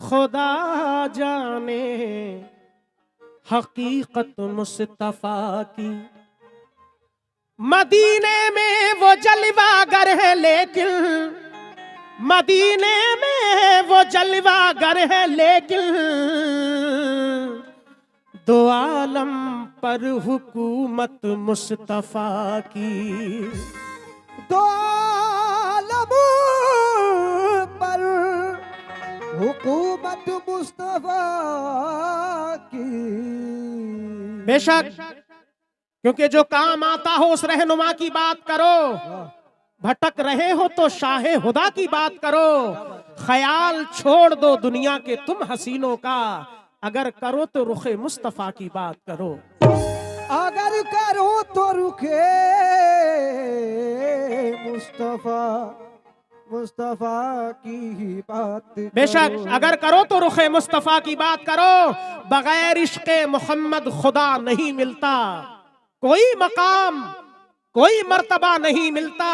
खुदा जाने हकीकत मुस्तफा की। मदीने में वो जलवागर है लेकिन, मदीने में वो जलवागर है लेकिन, दो आलम पर हुकूमत मुस्तफा की। दो आलम पर हुकूमत मुस्तफा की। बेशक, क्योंकि जो काम आता हो उस रहनुमा की बात करो, भटक रहे हो तो शाहे हुदा की बात करो। ख्याल छोड़ दो दुनिया के तुम हसीनों का, अगर करो तो रुखे मुस्तफा की बात करो। अगर करो तो रुखे मुस्तफा, मुस्तफा की ही बात करो। बेशक, अगर करो तो रुखे मुस्तफा की बात करो। बगैर इश्क़े मोहम्मद खुदा नहीं मिलता, कोई मकाम कोई मर्तबा नहीं मिलता।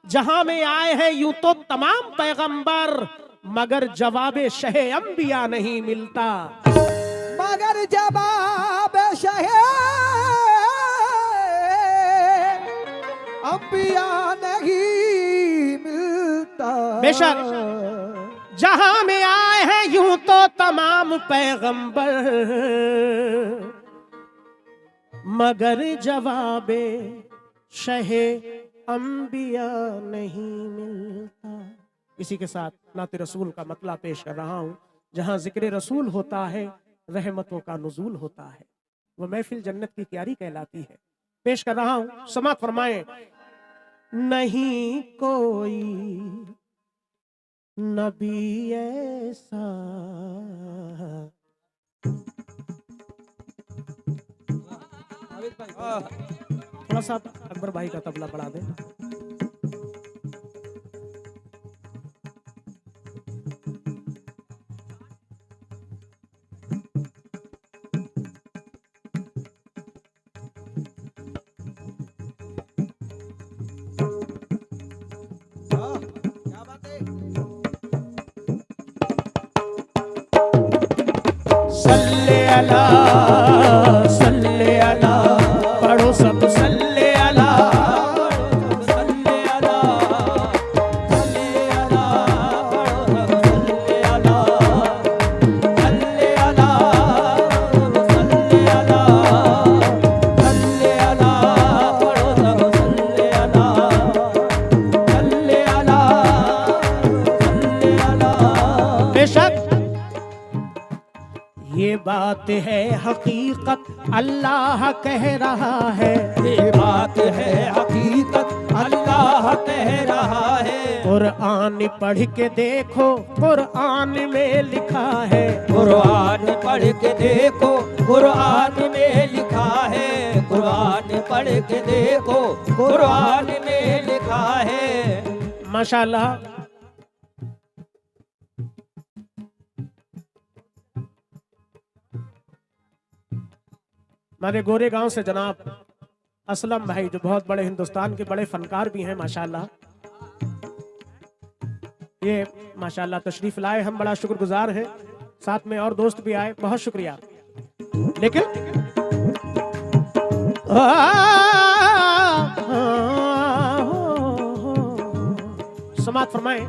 जहां में आए हैं यूं तो तमाम पैगंबर, मगर जवाबे शहे अंबिया नहीं मिलता। मगर जवाब शहे अंबिया नहीं मिलता। बेशक, जहां में आए हैं यूं तो तमाम पैगंबर, मगर जवाबे शहे अंबिया नहीं मिलता। इसी के साथ नाते रसूल का मतला पेश कर रहा हूं। जहां जिक्र रसूल होता है रहमतों का नुज़ूल होता है, वो महफिल जन्नत की क्यारी कहलाती है। पेश कर रहा हूं, समात फरमाए। नहीं कोई नबी ऐसा, थोड़ा सा अकबर भाई का तबला बढ़ा दे। क्या बात है। सल्ले अला, सल्ले अला, पढ़ो सब सल्ले अला, सल्ले अला, सल्ले अला, सल्ले अला, सल्ले अला, सल्ले अला, सल्ले अला, पढ़ो सब सल्ले अला, सल्ले अला, सल्ले अला। बेशक ये बात है हकीकत अल्लाह कह रहा है, ये बात है हकीकत अल्लाह कह रहा है। कुरान पढ़ के देखो कुरान में लिखा है, कुरान पढ़ के देखो कुरान में लिखा है। कुरान पढ़ के देखो कुरान में लिखा है। माशाअल्लाह। हमारे गोरे गांव से जनाब असलम भाई, जो बहुत बड़े हिंदुस्तान के बड़े फनकार भी हैं माशाअल्लाह, ये माशाअल्लाह तशरीफ लाए, हम बड़ा शुक्रगुजार हैं। साथ में और दोस्त भी आए, बहुत शुक्रिया। लेकिन समात फरमाए।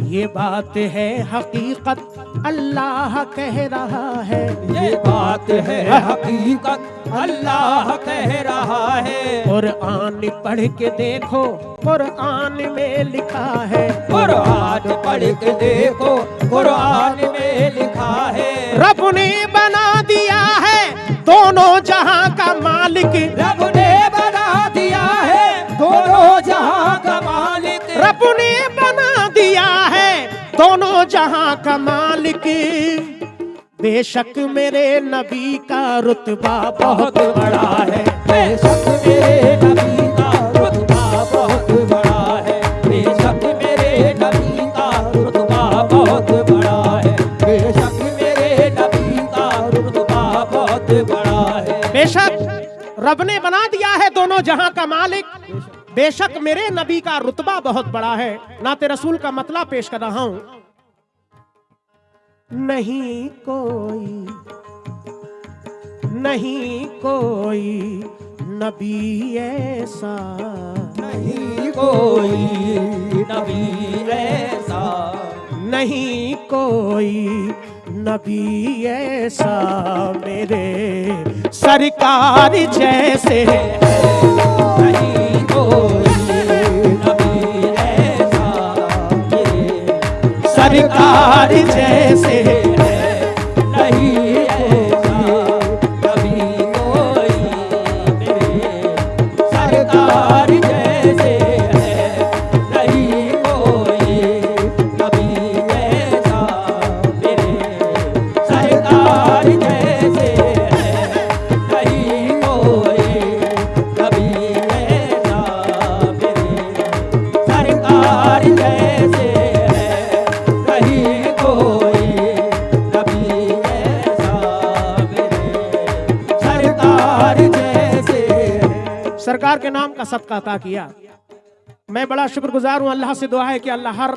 ये बात है हकीकत अल्लाह कह रहा है, ये बात है हकीकत अल्लाह कह रहा है। कुरान पढ़ के देखो कुरान में लिखा है, कुरान पढ़ के देखो कुरान में लिखा है। रब ने बना दिया है दोनों जहां का मालिक, रब ने बना दिया है दोनों जहां का मालिक। रब ने बना दिया है दोनों जहां का मालिक। बेशक मेरे नबी का रुतबा बहुत बड़ा है, बेशक मेरे नबी का रुतबा बहुत बड़ा है। बेशक मेरे नबी का रुतबा बहुत बड़ा है। बेशक मेरे नबी का रुतबा बहुत बड़ा है। बेशक रब ने बना दिया है दोनों जहां का मालिक। बेशक मेरे नबी का रुतबा बहुत बड़ा है। नाते रसूल का मतला पेश कर रहा हूं। नहीं कोई नबी ऐसा, नहीं कोई नबी ऐसा, नहीं कोई नबी ऐसा मेरे सरकार जैसे। नहीं कोई नबी ऐसा मेरे सरकार जैसे नहीं ऐसा कभी कोई मेरे सरकार जैसे है। नहीं कोई कभी ऐसा मेरे सरकार जैसे है। नहीं कोई कभी ऐसा मेरे सरकार जैसे है। नहीं कोई कभी ऐसा मेरे सरकार जैसे है। सरकार के नाम का सदका अता किया। मैं बड़ा शुक्रगुजार हूं। अल्लाह से दुआ है कि अल्लाह हर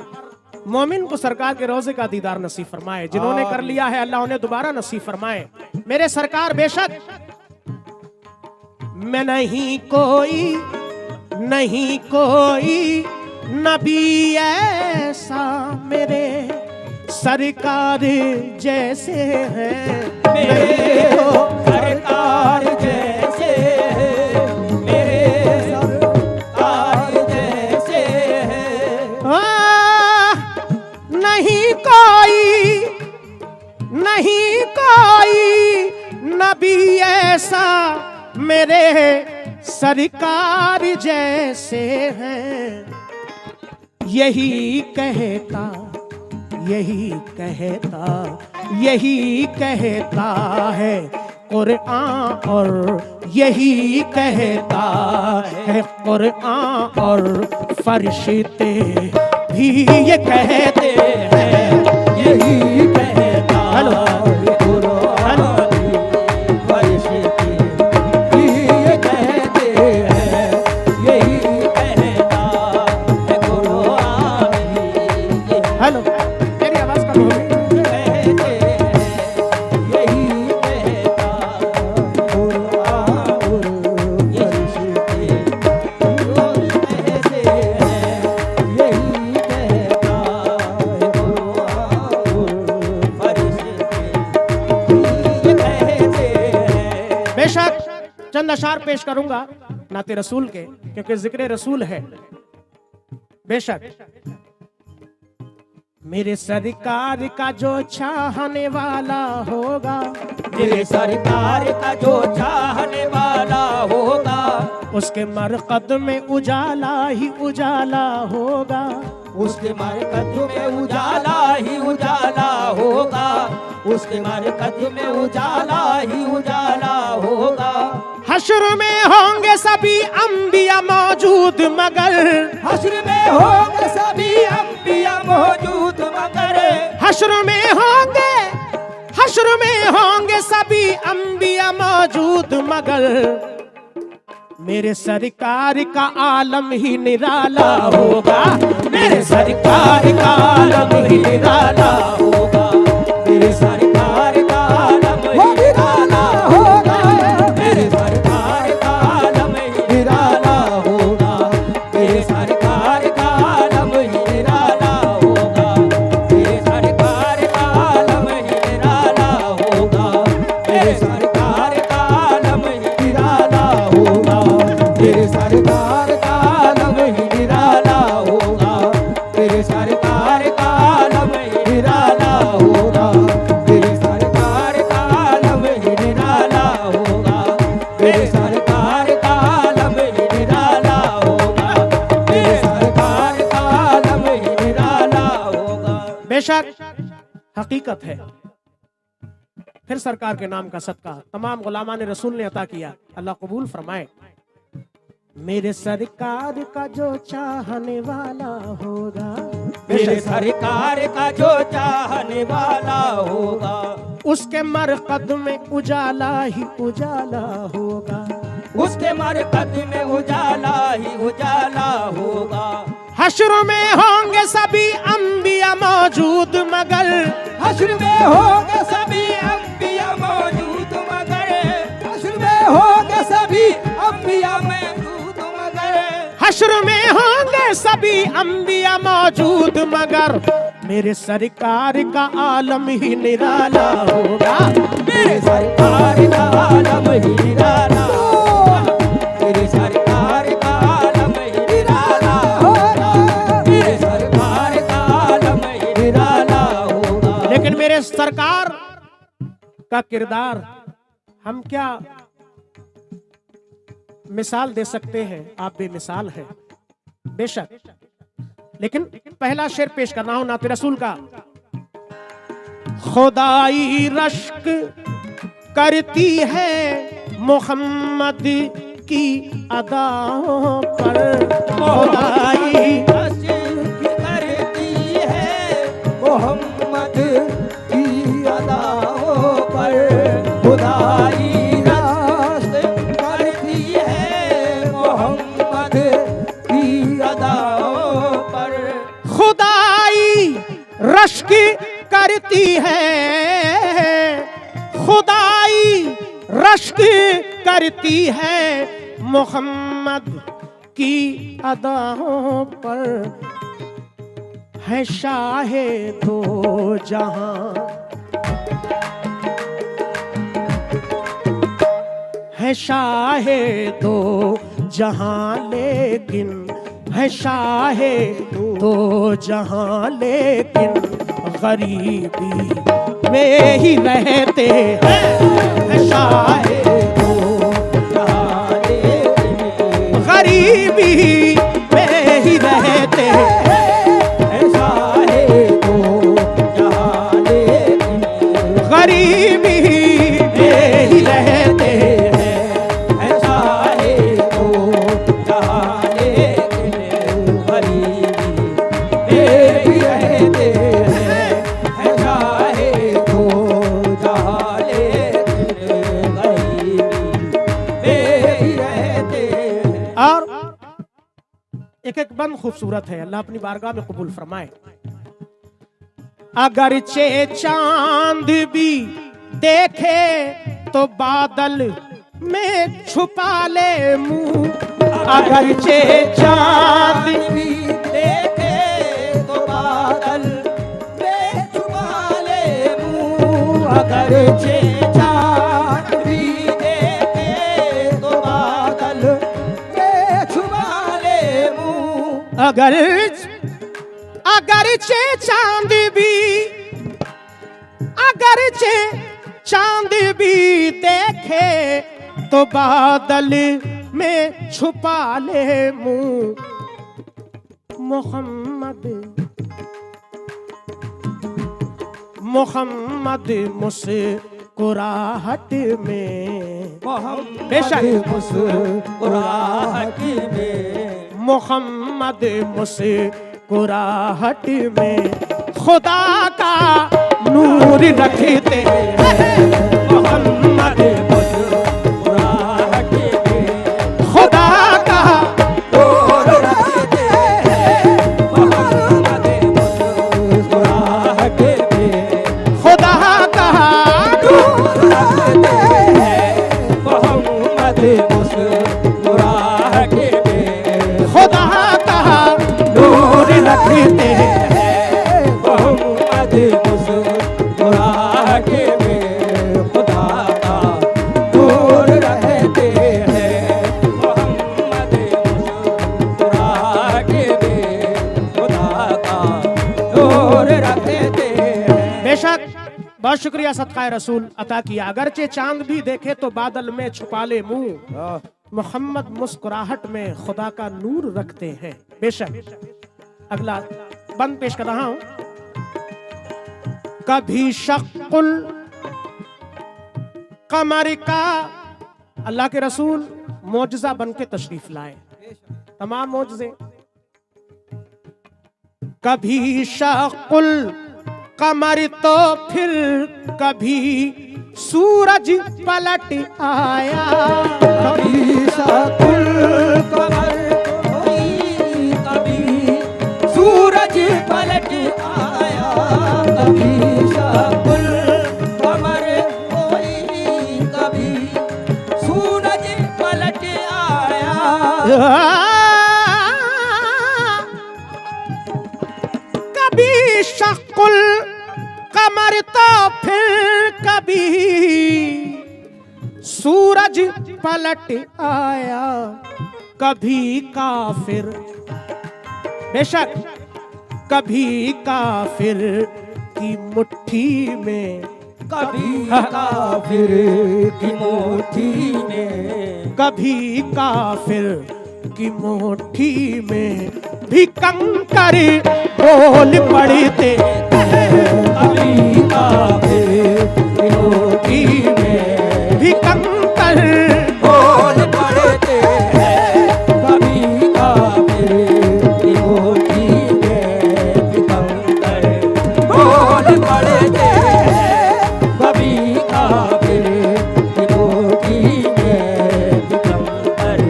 मोमिन को सरकार के रोजे का दीदार नसीब फरमाए। जिन्होंने कर लिया है अल्लाह उन्हें दोबारा नसीब फरमाए। मेरे सरकार बेशक मैं नहीं कोई नबी ऐसा मेरे सरकार जैसे है। मेरे सरकार जैसे है। मेरे सरकार जैसे है। नहीं कोई नबी ऐसा मेरे सरकार जैसे हैं। यही कहता है कुरआन और यही कहता है कुरआन और फरिश्ते भी ये कहते हैं। यही कहता है कुरआन फरिश्ते भी ये कहते हैं। यही कहता है कुरआन हेलो मेरी आवाज कम हो गई। बेशक चंद अशार पेश करूंगा नाते रसूल के, क्योंकि जिक्र रसूल है। बेशक मेरे सरकार का जो चाहने वाला होगा, मेरे सरकार का जो चाहने वाला होगा, उसके मरकद में उजाला ही उजाला होगा। उसके मरकद में उजाला ही उजाला होगा। उसके मरकद में उजाला ही उजाला होगा। हश्र में होंगे सभी अंबिया मौजूद मगर, हश्र में होंगे सभी अंबिया मौजूद मगर, हश्र में होंगे सभी अंबिया मौजूद मगर मेरे सरकार का आलम ही निराला होगा। मेरे सरकार का आलम ही निराला होगा। मेरे सरकार का आलम ही निराला होगा। मेरे सरकार का आलम ही निराला होगा। मेरे सरकार का आलम ही निराला होगा। मेरे सरकार का आलम ही निराला होगा। मेरे सरकार का आलम ही निराला होगा। मेरे सरकार का आलम ही निराला होगा। मेरे सरकार का आलम ही निराला होगा। मेरे सरकार का आलम ही निराला होगा। मेरे सरकार का आलम ही निराला होगा। मेरे सरकार का आलम ही निराला होगा। बेशक हकीकत है। फिर सरकार के नाम का सदका तमाम गुलामान रसूल ने अता किया, अल्लाह कबूल फरमाए। मेरे सरकार का जो चाहने वाला होगा, मेरे सरकार का जो चाहने वाला होगा, उसके मरकद में उजाला ही उजाला होगा। उसके मरकज में उजाला ही उजाला होगा। हश्र में होंगे सभी अंबिया मौजूद मगर, हश्र में होंगे सभी अंबिया मौजूद मगर, हश्र में होंगे सभी अंबिया मौजूद मगर, हश्र में होंगे सभी अंबिया मौजूद मगर, मेरे सरकार का आलम ही निराला होगा। मेरे सरकार का आलम ही निराला होगा, मेरे सरकार का आलम ही निराला होगा, मेरे सरकार का आलम ही निराला होगा। लेकिन मेरे सरकार का किरदार हम क्या मिसाल दे सकते हैं, आप बेमिसाल हैं बेशक। लेकिन पहला शेर पेश करना हो नाते रसूल का। खुदाई रश्क करती है मोहम्मद की अदाओं पर, खुदाई रश्क करती है मोहम्मद की अदाओं पर, खुदाई रश्क करती है मोहम्मद की अदाओं पर, खुदाई रश्क करती है, खुदाई रश्क करती है मोहम्मद की अदाओं पर, है शाहे दो जहां, है शाहे दो जहां लेकिन, है शाहे दो जहां लेकिन गरीबी में ही रहते हैं, है शाहे दो जहां लेकिन गरीबी में ही रहते हैं, है शाहे दो जहां लेकिन गरीबी में ही रहते हैं, है शाहे दो जहां लेकिन गरीबी में ही रहते हैं, है शाहे दो जहां लेकिन गरीबी में ही रहते हैं। और एक एक बंद खूबसूरत है, अल्लाह अपनी बारगाह में कबूल फरमाए। अगरचे चांद भी देखे तो बादल में छुपा ले मुंह, अगरचे चांद भी देखे तो बादल में छुपा ले मुंह, अगर चे चाँद भी देखे तो बादल में छुपा ले मुंह, अगर अगरचे चांद भी, अगरचे चांद भी देखे तो बादल में छुपा ले मुंह, मोहम्मद मोहम्मद मुस्कुराहट में, मोहम्मद बेशक मुस्कुराहट में, मोहम्मद मुस्कुराहट में खुदा का नूर रखते हैं, मोहम्मद मुस्कुराहट में खुदा का नूर रखते हैं, मोहम्मद मुस्कुराहट में खुदा का नूर रखते हैं, मोहम्मद मुस्कुराहट में खुदा का नूर रखते हैं, मोहम्मद मुस्कुराहट में खुदा का नूर रहते हैं, मोहम्मद मुस्कुराहट में खुदा का नूर रहते हैं। बेशक बहुत शुक्रिया सदका रसूल अता किया। अगरचे चांद भी देखे तो बादल में छुपा ले मुंह, मोहम्मद मुस्कुराहट में खुदा का नूर रखते हैं। बेशक अगला बंद पेश कर रहा हूं। कभी शक्कुल कमर का, अल्लाह के रसूल मोजज़ा बन के तशरीफ लाए, तमाम मोजज़े। कभी शक्कुल कमर तो फिर कभी सूरज पलट आया, कभी शकुल कमर कोई, कभी सूरज पलट आया, कभी शकुल कमर कोई, कभी सूरज पलट आया। कभी शकुल कमर तो फिर कभी सूरज पलट आया, कभी काफिर, बेशक कभी काफिर की मुट्ठी में, कभी काफिर की मुट्ठी में, कभी काफिर की मुट्ठी में भी कंकर बोल पड़ते, कभी काफिर की मुट्ठी में भी कंकर बोल पड़ते हैं, कभी काफिर की मुट्ठी में भी कंकर बोल पड़ते हैं, कभी काफिर की मुट्ठी में भी कंकर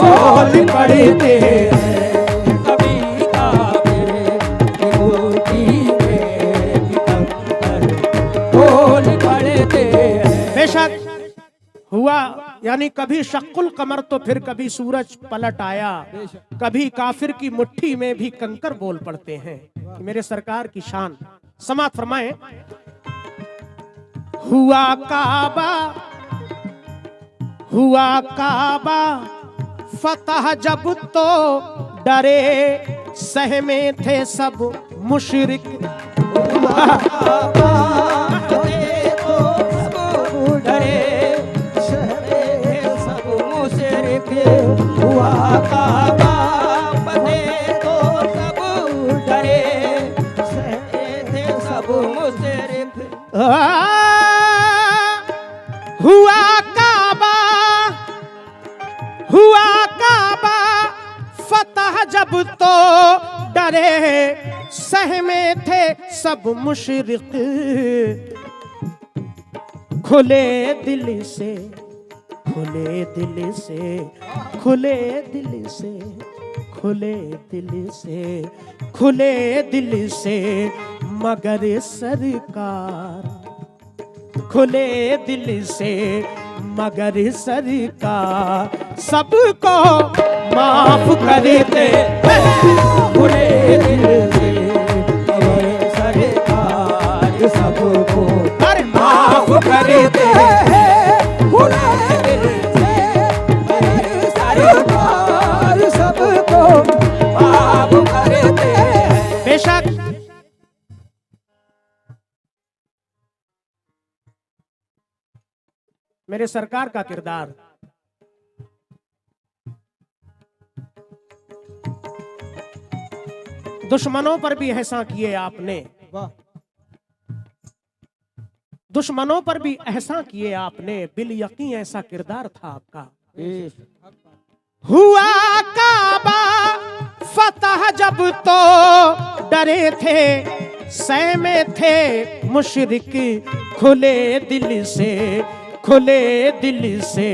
बोल पड़ते हैं, कभी काफिर की मुट्ठी में भी कंकर बोल पड़ते हैं। बेशक हुआ, यानी कभी शक्कुल कमर तो फिर कभी सूरज पलट आया, कभी काफिर की मुट्ठी में भी कंकर बोल पड़ते हैं। मेरे सरकार की शान समात फरमाए। हुआ काबा, हुआ काबा फतह जब तो डरे सहमे थे सब मुशरिक, हुआ काबा फतेह तो सब डरे, सहमे सब मुशरिक, हुआ काबा फतेह तो सब डरे, सहमे थे सब मुशरिक। हुआ काबा, हुआ काबा फतह जब तो डरे सहमे थे सब मुशरिक, खुले दिल से, खुले दिल से, खुले दिल से, खुले दिल से, खुले दिल से मगर सरकार, खुले दिल से मगर सरकार सबको माफ कर दे, खुले दिल से मगर सरकार सबको माफ कर दे, खुले दिल से मगर सरकार सबको माफ कर दे। बेशक मेरे सरकार का किरदार दुश्मनों पर भी एहसान किए आपने, दुश्मनों पर भी एहसान किए आपने, बिल यकीन ऐसा किरदार था आपका। हुआ काबा फतह जब तो डरे थे सहमे थे मुशरिक, खुले दिल से, खुले दिल से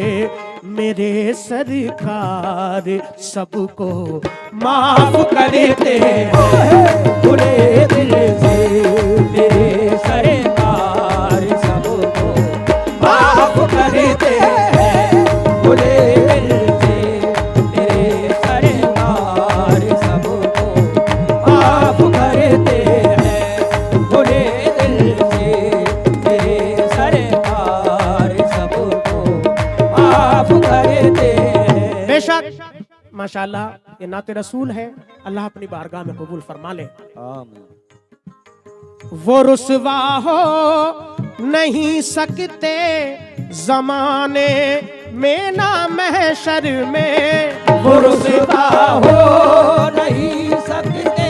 मेरे सरकार सबको माफ कर दे, खुले दिल से मेरे सरकार सबको माफ कर दे, खुले दिल से मेरे सरकार सबको माफ कर दे, खुले दिल से मेरे सरकार सबको माफ कर दे। बेशक माशाल्लाह ये नाते रसूल है, अल्लाह अपनी बारगाह में कबूल फरमा ले। वो रुसवा हो नहीं सकते जमाने में ना महशर में, वो रुसवा हो नहीं सकते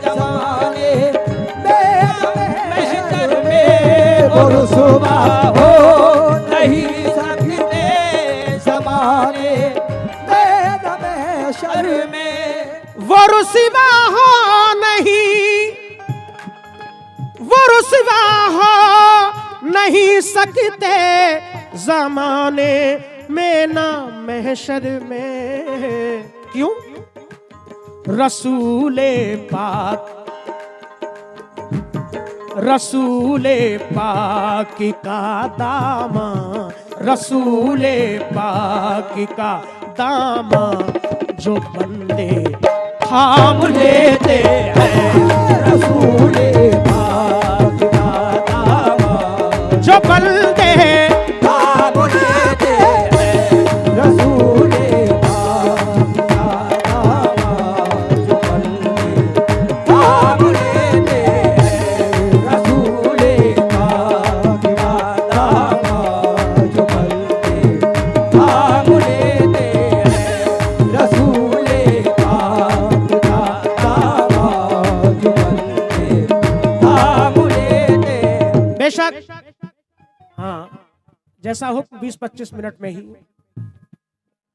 जमाने में महशर में, वो रुसवा हो नहीं सकते जमाने में महशर में, वो रुसवा हो नहीं, वो रुसवा हो नहीं सकते जमाने में ना महशर में। क्यों? रसूले पाक, रसूले पाक का दामा, रसूले पाक का दामा जो बंदे थाम लेते हैं, रसूले पाक का दामा जो बंदे थाम लेते हैं, रसूले पाक का दामा जो बंदे थाम लेते हैं, रसूले पाक का दामा जो बंदे थाम लेते हैं, रसूले पाक का दामा जो बंदे थाम लेते हैं। बेशक हाँ, जैसा हुक्म 20-25 मिनट में ही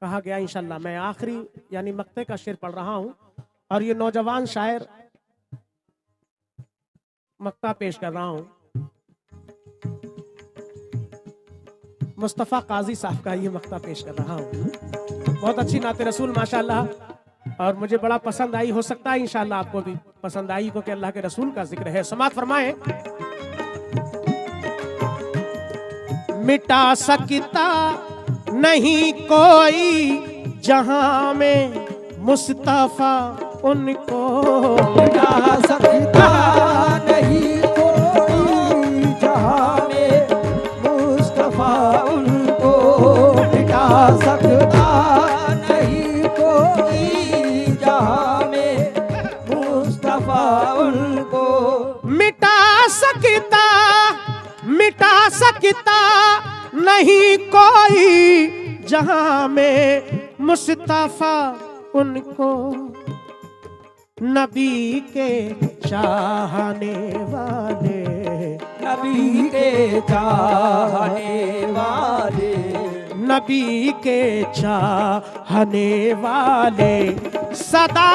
कहा गया, इंशाल्लाह मैं आखिरी यानी मक्ते का शेर पढ़ रहा हूं और ये नौजवान शायर मक्ता पेश कर रहा हूं। मुस्तफ़ा काजी साहब का ये मक्ता पेश कर रहा हूं। बहुत अच्छी नाते रसूल माशाल्लाह, और मुझे बड़ा पसंद आई। हो सकता है इंशाल्लाह आपको भी पसंद आई, क्योंकि अल्लाह के रसूल का जिक्र है। समात फरमाए। मिटा सकता नहीं कोई जहां में मुस्तफा उनको, मिटा सकता नहीं कोई जहां में मुस्तफा उनको, मिटा सकता नहीं कोई जहां में मुस्तफा उनको, मिटा सकता, मिटा सकता नहीं कोई जहां में मुस्तफा उनको। नबी के चाहने वाले, नबी के चाहने वाले, नबी के चाहने वाले सदा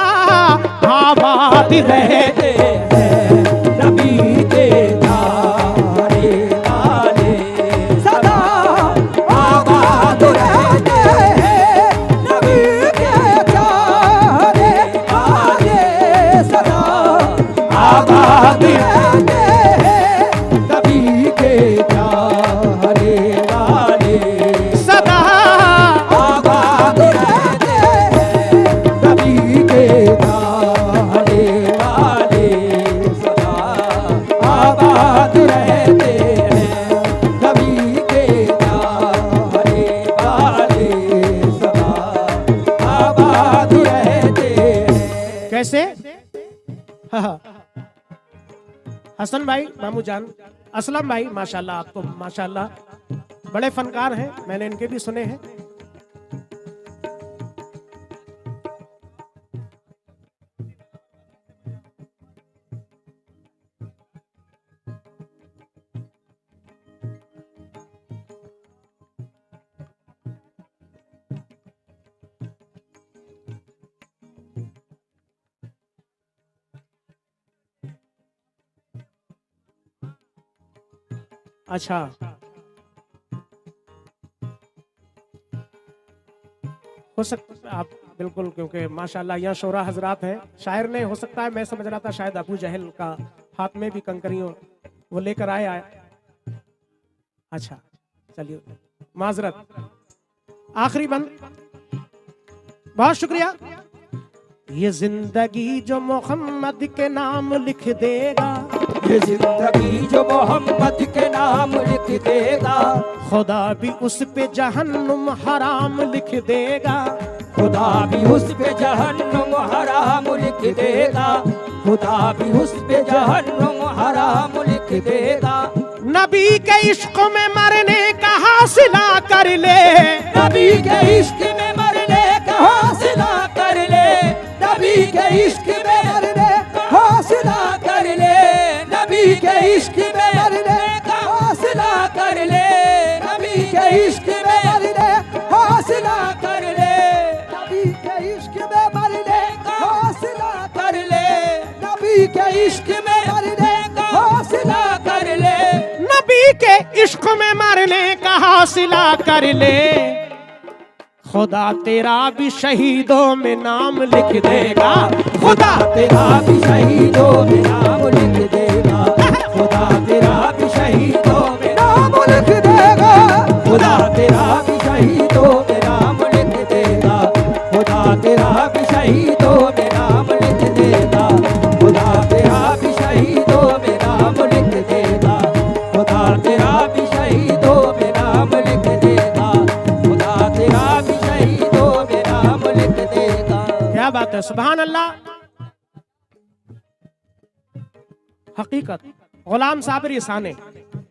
आबाद रहते हैं, नबी के चाहने वाले सदा आबाद रहते हैं, नबी के चाहने वाले सदा आबाद रहते हैं, नबी के चाहने वाले सदा आबाद रहते हैं, नबी के चाहने वाले सदा आबाद रहते हैं, नबी के चाहने वाले सदा आबाद रहते हैं। कैसे? हाँ, हसन भाई, मामू जान, असलम भाई, माशाल्लाह आप तो माशाल्लाह बड़े फनकार हैं, मैंने इनके भी सुने हैं। अच्छा, हो सकता आप बिल्कुल, क्योंकि माशाल्लाह यहाँ शोरा हजरात हैं। शायर ने, हो सकता है, मैं समझ रहा था शायद अबू जहल का हाथ में भी कंकरियों वो लेकर आया। अच्छा चलिए, माजरत, आखिरी बंद, बहुत शुक्रिया। ये जिंदगी जो मोहम्मद के नाम लिख देगा, ये जिंदगी जो मोहम्मद के नाम लिख देगा, खुदा भी उस पे जहन्नुम हराम लिख देगा, खुदा भी उस पे जहन्नुम हराम लिख देगा, खुदा भी उस पे जहन्नुम हराम लिख देगा। नबी के इश्क में मरने का हौसला कर ले, नबी के इश्क में मरने का हौसला कर ले, नबी के इश्क में मरने का हौसला कर ले, नबी के इश्क में मरने का हौसला कर ले, नबी के इश्क में मरने हौसला कर ले, नबी के इश्क में मरने का हौसला कर ले, नबी के इश्क में मरने का हौसला कर ले, नबी के इश्क में मरने का हौसला कर ले, खुदा तेरा भी शहीदों में नाम लिख देगा, खुदा तेरा भी शहीदों में नाम लिख देगा, खुदा तेरा भी शहीदों में नाम लिख देगा, खुदा तेरा भी शहीदों में नाम लिख देगा, खुदा तेरा भी शहीदों में नाम लिख देगा, खुदा तेरा भी शहीदों में नाम लिख देगा, खुदा तेरा भी शहीदों में नाम लिख देगा, खुदा तेरा भी शहीदों में नाम लिख देगा। क्या बात है, सुभान अल्लाह। हकीकत गुलाम साबिर साने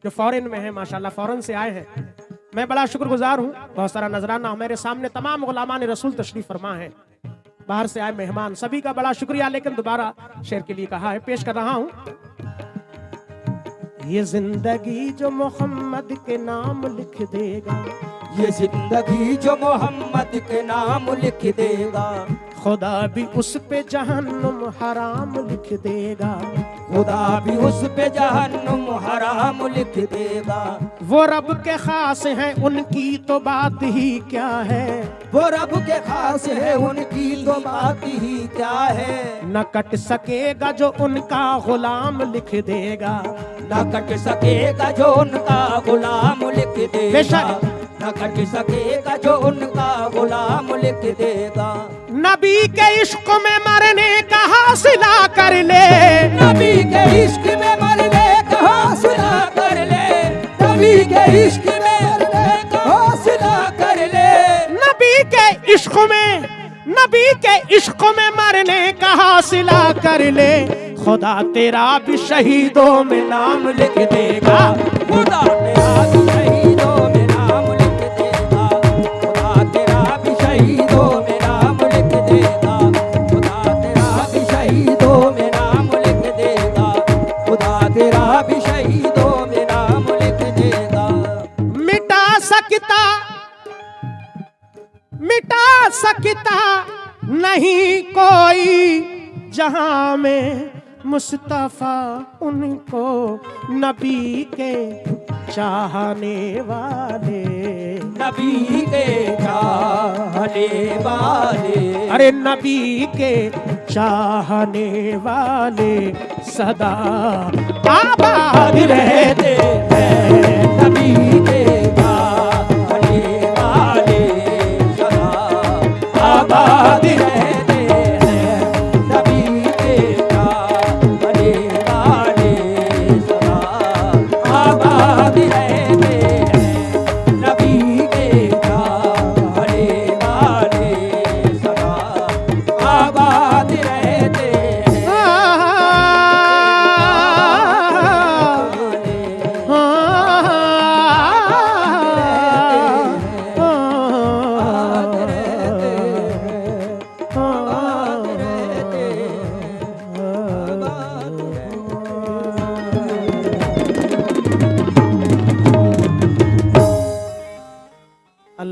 जो फॉरेन में है, माशाल्लाह फॉरेन से आए हैं, मैं बड़ा शुक्रगुजार हूँ। बहुत सारा नजराना मेरे सामने तमाम गुलामान रसूल तशरीफ फरमा है, बाहर से आए मेहमान, सभी का बड़ा शुक्रिया। लेकिन दोबारा शेर के लिए कहा है, पेश कर रहा हूँ। ये जिंदगी जो मोहम्मद के नाम लिख देगा, ये जिंदगी जो मोहम्मद के नाम लिख देगा, खुदा भी उस पे जहन्नुम हराम लिख देगा, खुदा भी उस पे जहन्नुम हराम लिख देगा। वो रब के खास हैं उनकी तो बात ही क्या है, वो रब के खास है उनकी तो बात ही क्या है, न कट सकेगा जो उनका गुलाम लिख देगा, न कट सकेगा जो उनका गुलाम लिख देगा, बेशक न कट सकेगा जो उनका गुलाम लिख देगा। नबी के इश्क में मरने का हौसला कर ले, नबी के इश्क में मरने का हौसला कर ले, नबी के इश्क में मरने का हौसला कर ले, नबी के इश्क में, नबी के इश्क में मरने का हौसला कर ले, खुदा तेरा भी शहीदों में नाम लिख देगा, खुदा तेरा भी शहीदों में नाम लिख देगा, खुदा तेरा भी शहीदों में नाम लिख देगा, खुदा तेरा भी शहीदों में नाम लिख देगा, खुदा तेरा भी शहीदों में नाम लिख देगा। मिटा सकता नहीं कोई जहां में मुस्तफा उनको, नबी के चाहने वाले, नबी के चाहने वाले, अरे नबी के चाहने वाले सदा आबाद रहते हैं, नबी के